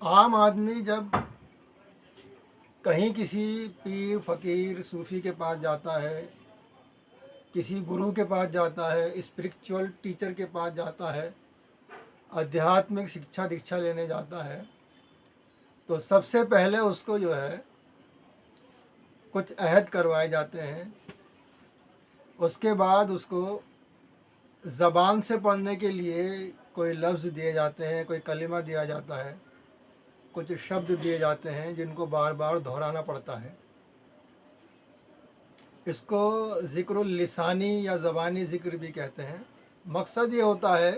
आम आदमी जब कहीं किसी पीर फकीर सूफी के पास जाता है, किसी गुरु के पास जाता है, स्पिरिचुअल टीचर के पास जाता है, आध्यात्मिक शिक्षा दीक्षा लेने जाता है, तो सबसे पहले उसको जो है कुछ अहद करवाए जाते हैं। उसके बाद उसको ज़बान से पढ़ने के लिए कोई लफ्ज़ दिए जाते हैं, कोई कलिमा दिया जाता है, कुछ शब्द दिए जाते हैं जिनको बार बार दोहराना पड़ता है। इसको ज़िक्रुल लिसानी या ज़बानी ज़िक्र भी कहते हैं। मकसद ये होता है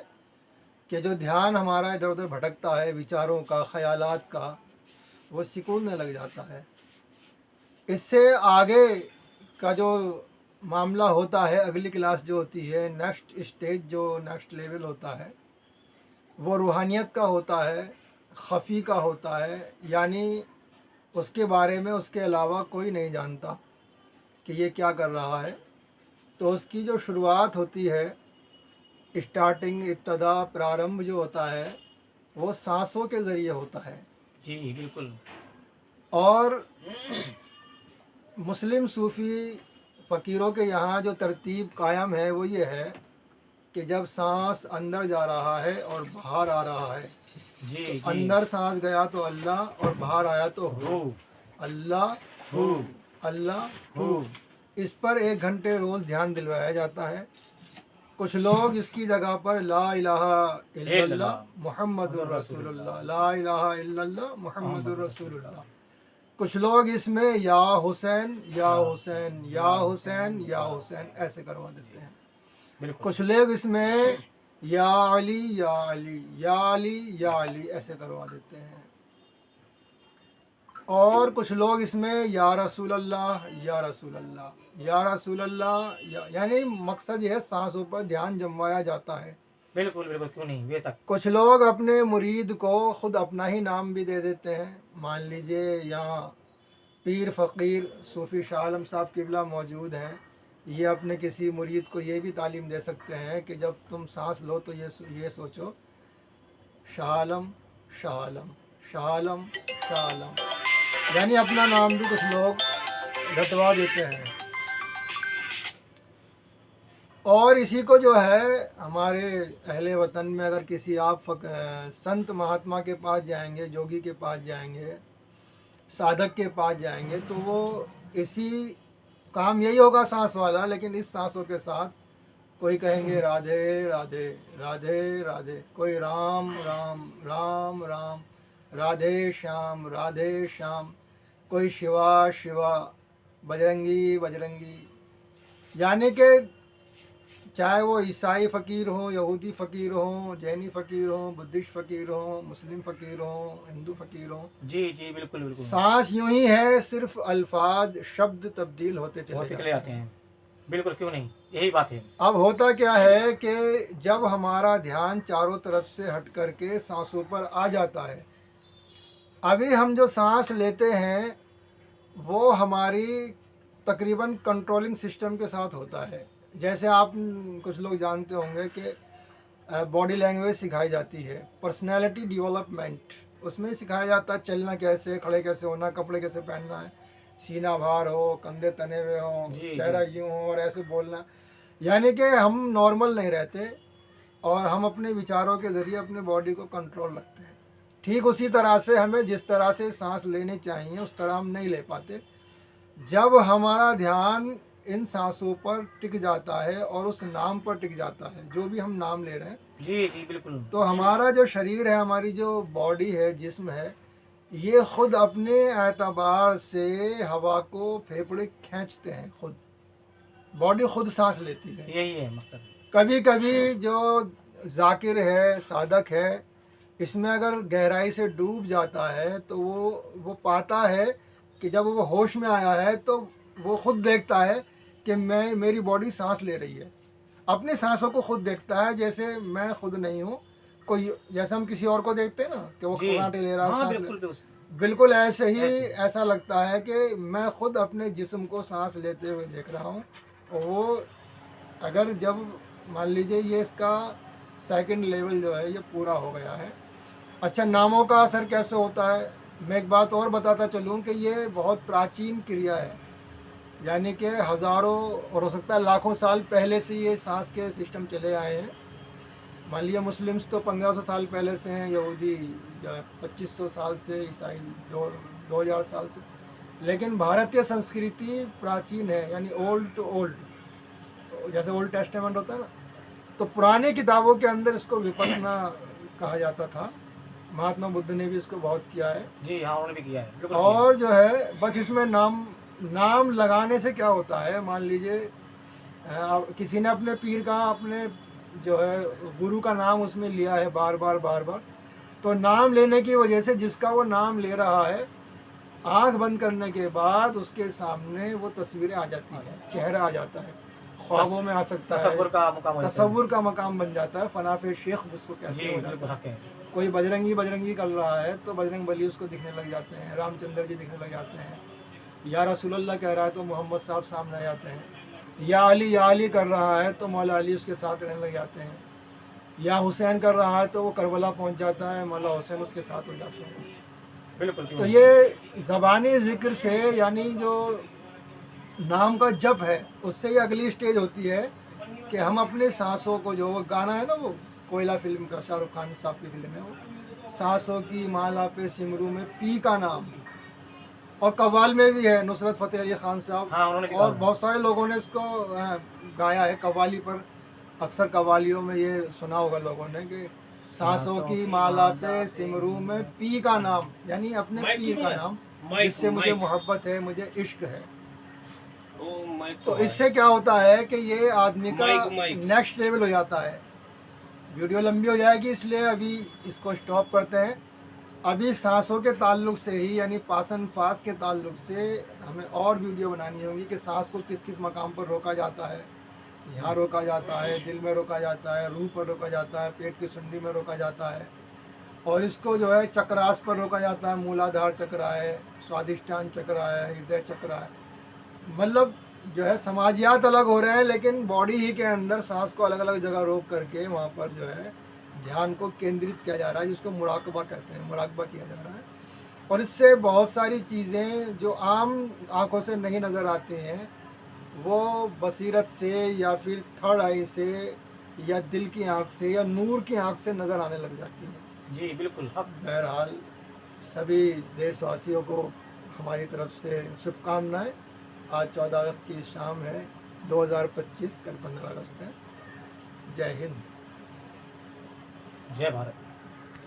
कि जो ध्यान हमारा इधर उधर भटकता है, विचारों का, ख़यालात का, वो सिकुड़ने लग जाता है। इससे आगे का जो मामला होता है, अगली क्लास जो होती है, नेक्स्ट स्टेज जो नेक्स्ट लेवल होता है, वो रूहानियत का होता है, ख़फ़ी का होता है, यानी उसके बारे में उसके अलावा कोई नहीं जानता कि ये क्या कर रहा है। तो उसकी जो शुरुआत होती है, स्टार्टिंग, इब्तदा, प्रारंभ जो होता है, वो सांसों के ज़रिए होता है। जी बिल्कुल। और मुस्लिम सूफ़ी फ़कीरों के यहाँ जो तरतीब कायम है वो ये है कि जब सांस अंदर जा रहा है और बाहर आ रहा है, जी तो जी। अंदर सांस गया तो अल्लाह और बाहर आया तो हो अल्लाह हो अल्लाह हो। इस पर 1 घंटे रोज़ ध्यान दिलवाया जाता है। कुछ लोग इसकी जगह पर ला इलाहा इल्लल्लाह मुहम्मदुर रसूलुल्लाह, ला इलाहा इल्लल्लाह मुहम्मदुर रसूलुल्लाह। कुछ लोग इसमें या हुसैन या हुसैन या हुसैन या हुसैन ऐसे करवा देते हैं। बिल्कुल। कुछ लोग इसमें या अली या अली या अली या अली ऐसे करवा देते हैं। और कुछ लोग इसमें या रसूल अल्लाह या रसूल अल्लाह या रसूल अल्लाह यानी मकसद यह है सांसों पर ध्यान जमवाया जाता है। बिल्कुल बिल्कुल, क्यों नहीं, बेशक। कुछ लोग अपने मुरीद को खुद अपना ही नाम भी दे देते हैं। मान लीजिए यहाँ पीर फ़कीर सूफ़ी शाह आलम साहब किबला मौजूद हैं, ये अपने किसी मुरीद को ये भी तालीम दे सकते हैं कि जब तुम सांस लो तो ये सोचो शाह आलम शाह आलम शाह आलम शाह आलम, यानी अपना नाम भी कुछ लोग रटवा देते हैं। और इसी को जो है हमारे अहले वतन में अगर किसी आप संत महात्मा के पास जाएंगे, जोगी के पास जाएंगे, साधक के पास जाएंगे, तो वो इसी काम यही होगा सांस वाला, लेकिन इस सांसों के साथ कोई कहेंगे राधे राधे राधे राधे, कोई राम राम राम राम, राधे श्याम, कोई शिवा शिवा, बजरंगी बजरंगी। यानी कि चाहे वो ईसाई फ़कीर हो, यहूदी फ़कीर हो, जैनी फ़कीर हो, बुद्धिस्ट फ़कीर हो, मुस्लिम फ़कीर हो, हिंदू फ़कीर हो, जी जी बिल्कुल बिल्कुल। सांस यूं ही है, सिर्फ अल्फाज शब्द तब्दील होते होते चले चले जाते जाते हैं। हैं। बिल्कुल, क्यों नहीं, यही बात है। अब होता क्या है कि जब हमारा ध्यान चारों तरफ से हट करके सांसों पर आ जाता है, अभी हम जो सांस लेते हैं वो हमारी तकरीबन कंट्रोलिंग सिस्टम के साथ होता है। जैसे आप कुछ लोग जानते होंगे कि बॉडी लैंग्वेज सिखाई जाती है, पर्सनैलिटी डेवलपमेंट उसमें सिखाया जाता है, चलना कैसे, खड़े कैसे होना, कपड़े कैसे पहनना है, सीना भार हो, कंधे तने हुए हों, जी चेहरा जी। यूँ हो और ऐसे बोलना। यानी कि हम नॉर्मल नहीं रहते और हम अपने विचारों के ज़रिए अपने बॉडी को कंट्रोल रखते हैं। ठीक उसी तरह से हमें जिस तरह से सांस लेनी चाहिए उस तरह हम नहीं ले पाते। जब हमारा ध्यान इन सांसों पर टिक जाता है और उस नाम पर टिक जाता है, जो भी हम नाम ले रहे हैं, जी जी बिल्कुल। तो हमारा जो शरीर है, हमारी जो बॉडी है, जिस्म है, ये खुद अपने एतबार से हवा को फेफड़े खींचते हैं, खुद बॉडी खुद सांस लेती है। यही है मकसद। कभी कभी जो जाकिर है, साधक है, इसमें अगर गहराई से डूब जाता है तो वो पाता है कि जब वो होश में आया है तो वो खुद देखता है कि मेरी बॉडी सांस ले रही है। अपनी सांसों को खुद देखता है, जैसे मैं खुद नहीं हूँ, कोई जैसे हम किसी और को देखते हैं ना कि वो जी खर्राटे ले रहा है, हाँ सांस ले, बिल्कुल बिल्कुल। बिल्कुल ऐसे ही ऐसे। ऐसा लगता है कि मैं खुद अपने जिस्म को सांस लेते हुए देख रहा हूँ। और वो अगर जब मान लीजिए ये इसका सेकंड लेवल जो है ये पूरा हो गया है, अच्छा, नामों का असर कैसे होता है, मैं एक बात और बताता चलूँ कि ये बहुत प्राचीन क्रिया है, यानी कि हज़ारों और हो सकता है लाखों साल पहले से ये सांस के सिस्टम चले आए हैं। मान लिया मुस्लिम्स तो 1500 साल पहले से हैं, यहूदी 2500 साल से, ईसाई 2000 साल से, लेकिन भारतीय संस्कृति प्राचीन है, यानी ओल्ड टू ओल्ड, जैसे ओल्ड टेस्टामेंट होता है ना, तो पुरानी किताबों के अंदर इसको विपस्सना कहा जाता था। महात्मा बुद्ध ने भी इसको बहुत किया है। जी हाँ, उन्होंने भी किया है, बिल्कुल किया है। और जो है बस इसमें नाम लगाने से क्या होता है, मान लीजिए किसी ने अपने पीर का, अपने जो है गुरु का नाम उसमें लिया है बार बार बार बार, तो नाम लेने की वजह से जिसका वो नाम ले रहा है, आंख बंद करने के बाद उसके सामने वो तस्वीरें आ जाती हैं, चेहरा आ जाता है, ख्वाबों में आ सकता है, तसव्वुर का मुकाम हो जाता है। तसव्वुर का मकाम बन जाता है, फनाफे शेख जिसको कहते जी हैं हो बिल्कुल जाता हक है। है। कोई बजरंगी कर रहा है तो बजरंग बली उसको दिखने लग जाते हैं, रामचंद्र जी दिखने लग जाते हैं, या रसूलुल्लाह कह रहा है तो मोहम्मद साहब सामने आ जाते हैं, या अली कर रहा है तो मौला अली उसके साथ रहने लग जाते हैं, या हुसैन कर रहा है तो वो करबला पहुंच जाता है, मौला हुसैन उसके साथ हो जाते हैं। बिल्कुल क्यों तो नहीं। ये ज़बानी ज़िक्र से, यानी जो नाम का जप है, उससे ये अगली स्टेज होती है कि हम अपने सांसों को, जो वो गाना है ना, वो कोयला फिल्म का, शाहरुख खान साहब की फिल्म है वो, सांसों की माला पे सिमरू में पी का नाम, और कव्वाल में भी है, नुसरत फ़तेह अली खान साहब हाँ, उन्होंने भी और कहा। बहुत सारे लोगों ने इसको गाया है कव्वाली पर। अक्सर कव्वालियों में ये सुना होगा लोगों ने कि सांसों की माला पे सिमरू में पी का नाम, यानी अपने पीर का नाम, जिससे मुझे मोहब्बत है, मुझे इश्क है। तो इससे क्या होता है कि ये आदमी का नेक्स्ट लेवल हो जाता है। वीडियो लंबी हो जाएगी, इसलिए अभी इसको स्टॉप करते हैं। अभी सांसों के ताल्लुक से ही, यानी पासन फास के ताल्लुक से हमें और वीडियो बनानी होगी कि सांस को किस किस मकाम पर रोका जाता है। यहाँ रोका जाता है, दिल में रोका जाता है, रूह पर रोका जाता है, पेट की सुंडी में रोका जाता है, और इसको जो है चक्रास पर रोका जाता है, मूलाधार चक्र है, स्वादिष्टान चक्र है, हृदय चक्र है। मतलब जो है समाजियात अलग हो रहे हैं, लेकिन बॉडी ही के अंदर सांस को अलग अलग जगह रोक करके वहाँ पर जो है ध्यान को केंद्रित किया जा रहा है, जिसको मुराकबा कहते हैं, मुराकबा किया जा रहा है। और इससे बहुत सारी चीज़ें जो आम आँखों से नहीं नज़र आती हैं, वो बसीरत से या फिर थर्ड आई से या दिल की आँख से या नूर की आँख से नज़र आने लग जाती हैं। जी बिल्कुल हक। बहरहाल सभी देशवासियों को हमारी तरफ से शुभकामनाएं। आज 14 अगस्त की शाम है 2025, कल 15 अगस्त है। जय हिंद, जय भारत।